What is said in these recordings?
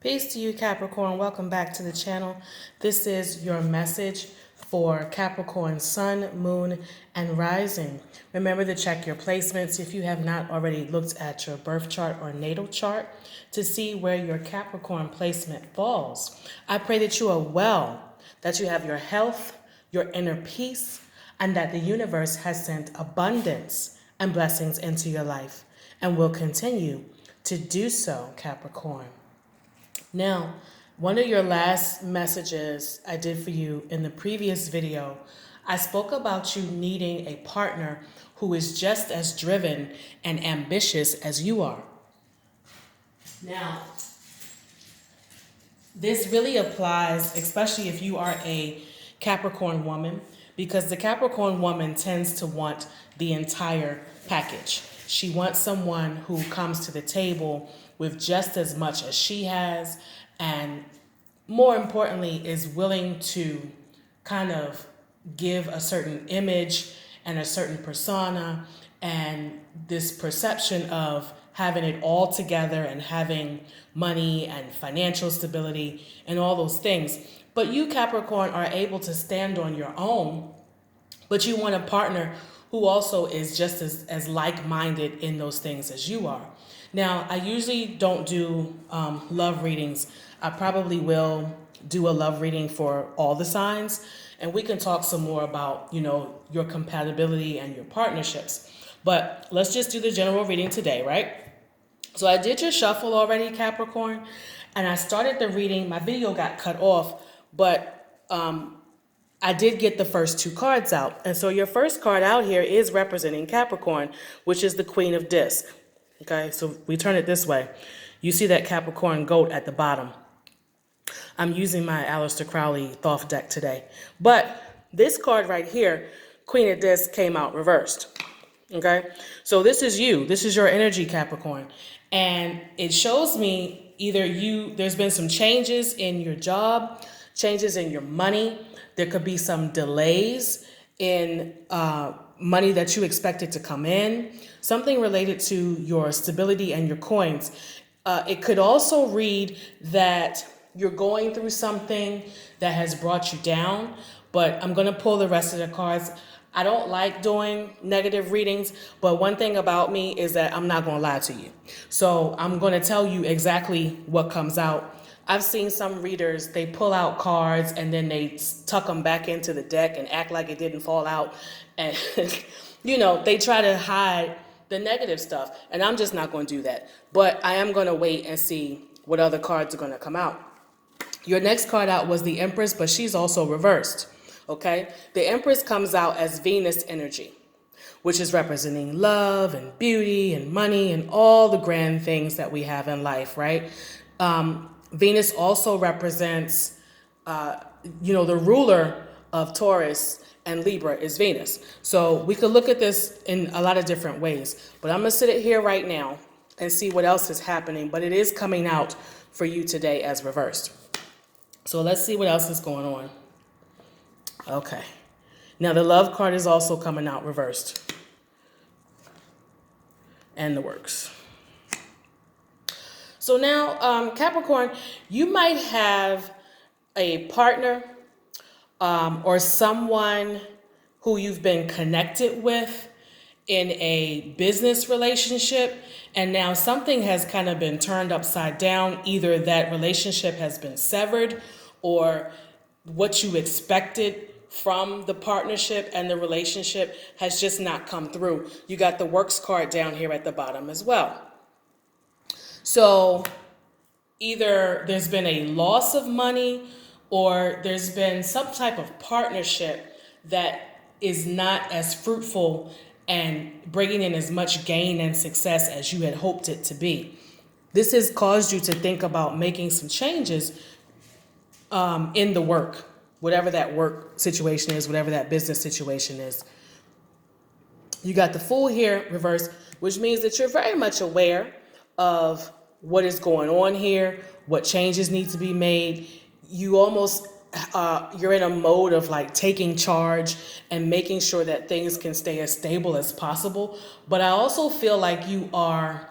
Peace to you, Capricorn. Welcome back to the channel. This is your message for Capricorn Sun, Moon, and Rising. Remember to check your placements if you have not already looked at your birth chart or natal chart to see where your Capricorn placement falls. I pray that you are well, that you have your health, your inner peace, and that the universe has sent abundance and blessings into your life and will continue to do so, Capricorn. Now, one of your last messages I did for you in the previous video, I spoke about you needing a partner who is just as driven and ambitious as you are. Now, this really applies, especially if you are a Capricorn woman, because the Capricorn woman tends to want the entire package. She wants someone who comes to the table with just as much as she has, and more importantly, is willing to kind of give a certain image and a certain persona and this perception of having it all together and having money and financial stability and all those things. But you, Capricorn, are able to stand on your own, but you want a partner who also is just as like-minded in those things as you are. Now, I usually don't do love readings. I probably will do a love reading for all the signs, and we can talk some more about, your compatibility and your partnerships. But let's just do the general reading today, right? So I did your shuffle already, Capricorn, and I started the reading. My video got cut off, but I did get the first two cards out. And so your first card out here is representing Capricorn, which is the Queen of Discs. Okay, so we turn it this way. You see that Capricorn goat at the bottom. I'm using my Aleister Crowley Thoth deck today. But this card right here, Queen of Discs, came out reversed. Okay, so this is you. This is your energy, Capricorn. And it shows me either there's been some changes in your job, changes in your money. There could be some delays in money that you expected to come in, something related to your stability and your coins. It could also read that you're going through something that has brought you down, but I'm going to pull the rest of the cards. I don't like doing negative readings, but one thing about me is that I'm not going to lie to you. So I'm going to tell you exactly what comes out. I've seen some readers, they pull out cards and then they tuck them back into the deck and act like it didn't fall out. And, they try to hide the negative stuff. And I'm just not going to do that. But I am going to wait and see what other cards are going to come out. Your next card out was the Empress, but she's also reversed. Okay? The Empress comes out as Venus energy, which is representing love and beauty and money and all the grand things that we have in life, right? Venus also represents, the ruler of Taurus and Libra is Venus. So we could look at this in a lot of different ways. But I'm going to sit it here right now and see what else is happening. But it is coming out for you today as reversed. So let's see what else is going on. Okay. Now the love card is also coming out reversed. And the works. So now, Capricorn, you might have a partner or someone who you've been connected with in a business relationship, and now something has kind of been turned upside down. Either that relationship has been severed, or what you expected from the partnership and the relationship has just not come through. You got the works card down here at the bottom as well. So either there's been a loss of money or there's been some type of partnership that is not as fruitful and bringing in as much gain and success as you had hoped it to be. This has caused you to think about making some changes in the work, whatever that work situation is, whatever that business situation is. You got the Fool here reversed, which means that you're very much aware of what is going on here, what changes need to be made. You almost, you're in a mode of like taking charge and making sure that things can stay as stable as possible. But I also feel like you are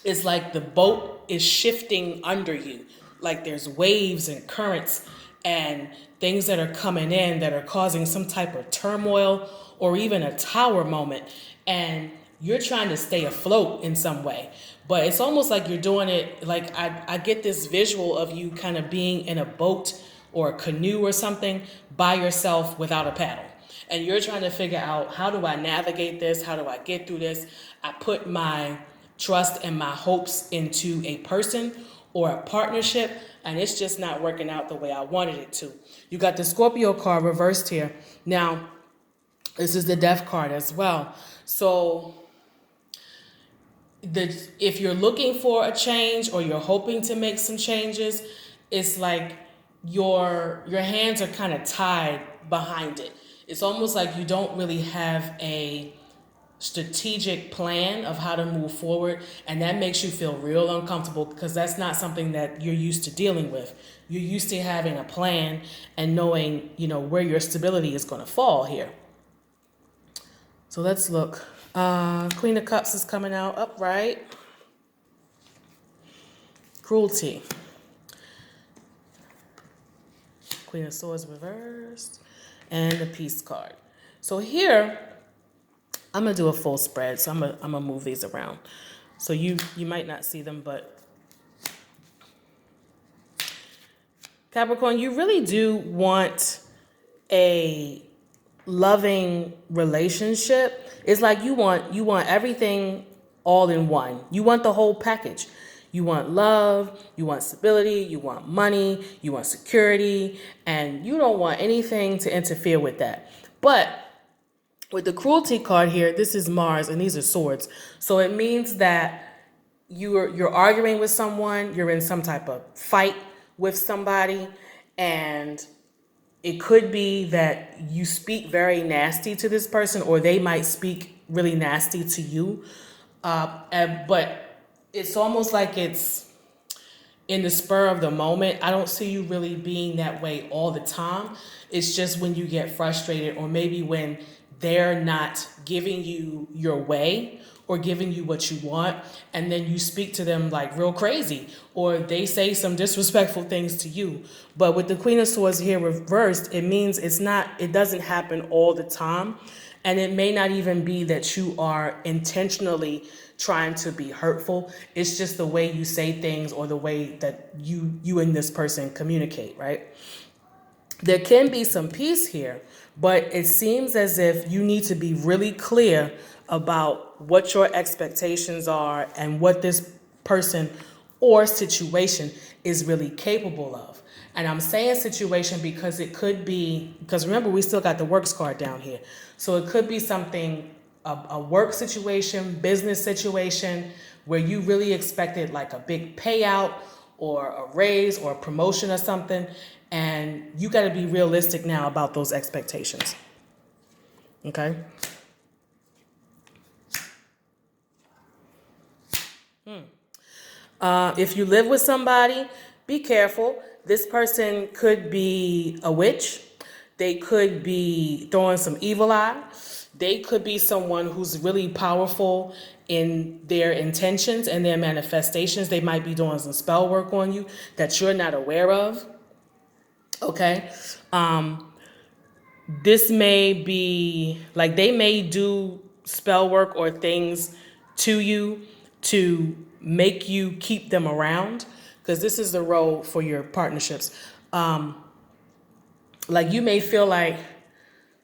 It's like the boat is shifting under you. Like there's waves and currents and things that are coming in that are causing some type of turmoil or even a tower moment. And you're trying to stay afloat in some way. But it's almost like you're doing it, like I get this visual of you kind of being in a boat or a canoe or something by yourself without a paddle. And you're trying to figure out, how do I navigate this? How do I get through this? I put my trust and my hopes into a person or a partnership, and it's just not working out the way I wanted it to. You got the Scorpio card reversed here. Now, this is the Death card as well. So if you're looking for a change or you're hoping to make some changes, it's like your hands are kind of tied behind it. It's almost like you don't really have a strategic plan of how to move forward, and that makes you feel real uncomfortable because that's not something that you're used to dealing with. You're used to having a plan and knowing, where your stability is going to fall here. So let's look. Queen of Cups is coming out upright. Cruelty. Queen of Swords reversed. And the Peace card. So here, I'm going to do a full spread. So I'm going to move these around. So you might not see them, but Capricorn, you really do want a loving relationship. It's like you want everything all in one. You want the whole package. You want love, you want stability, you want money, you want security, and you don't want anything to interfere with that. But with the Cruelty card here, this is Mars and these are swords. So it means that you're arguing with someone, you're in some type of fight with somebody, and it could be that you speak very nasty to this person, or they might speak really nasty to you. But it's almost like it's in the spur of the moment. I don't see you really being that way all the time. It's just when you get frustrated, or maybe when they're not giving you your way or giving you what you want, and then you speak to them like real crazy, or they say some disrespectful things to you. But with the Queen of Swords here reversed, it means it doesn't happen all the time. And it may not even be that you are intentionally trying to be hurtful. It's just the way you say things or the way that you and this person communicate, right? There can be some peace here, but it seems as if you need to be really clear about what your expectations are and what this person or situation is really capable of. And I'm saying situation because it could be, because remember, we still got the Works card down here. So it could be something, a work situation, business situation, where you really expected like a big payout or a raise or a promotion or something. And you got to be realistic now about those expectations. Okay? If you live with somebody, be careful. This person could be a witch. They could be throwing some evil eye. They could be someone who's really powerful in their intentions and their manifestations. They might be doing some spell work on you that you're not aware of. Okay? This may be, like, they may do spell work or things to you to make you keep them around, because this is the role for your partnerships. Like, you may feel like,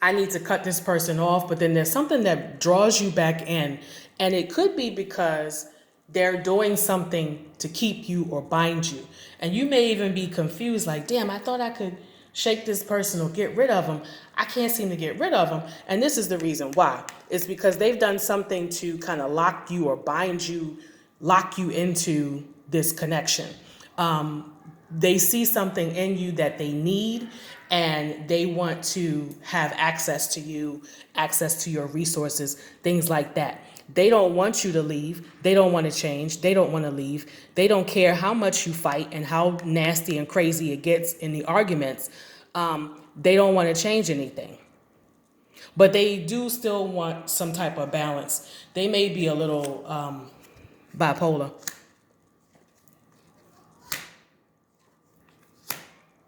I need to cut this person off, but then there's something that draws you back in, and it could be because they're doing something to keep you or bind you. And you may even be confused, like, damn, I thought I could shake this person or get rid of them. I can't seem to get rid of them. And this is the reason why. It's because they've done something to kind of lock you or bind you, lock you into this connection. They see something in you that they need, and they want to have access to you, access to your resources, things like that. They don't want you to leave. They don't want to change. They don't want to leave. They don't care how much you fight and how nasty and crazy it gets in the arguments. They don't want to change anything. But they do still want some type of balance. They may be a little bipolar.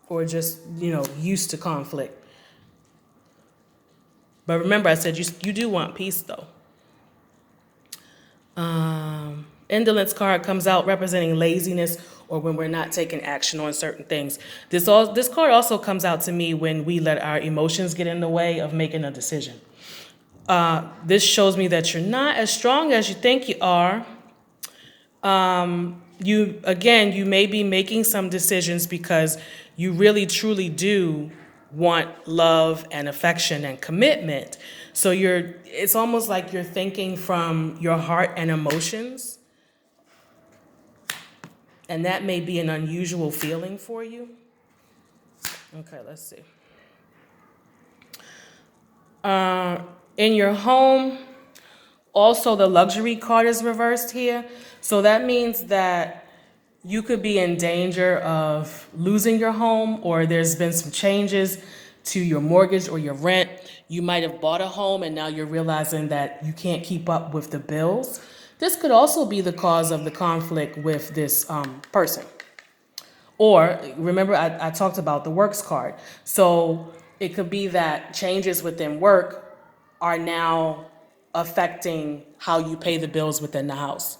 or just, used to conflict. But remember, I said you do want peace, though. Indolence card comes out representing laziness or when we're not taking action on certain things. This card also comes out to me when we let our emotions get in the way of making a decision. This shows me that you're not as strong as you think you are. You may be making some decisions because you really truly do want love and affection and commitment. So it's almost like you're thinking from your heart and emotions. And that may be an unusual feeling for you. Okay, let's see. In your home, also the luxury card is reversed here. So that means that you could be in danger of losing your home, or there's been some changes to your mortgage or your rent. You might have bought a home and now you're realizing that you can't keep up with the bills. This could also be the cause of the conflict with this person. Or remember, I talked about the works card. So it could be that changes within work are now affecting how you pay the bills within the house.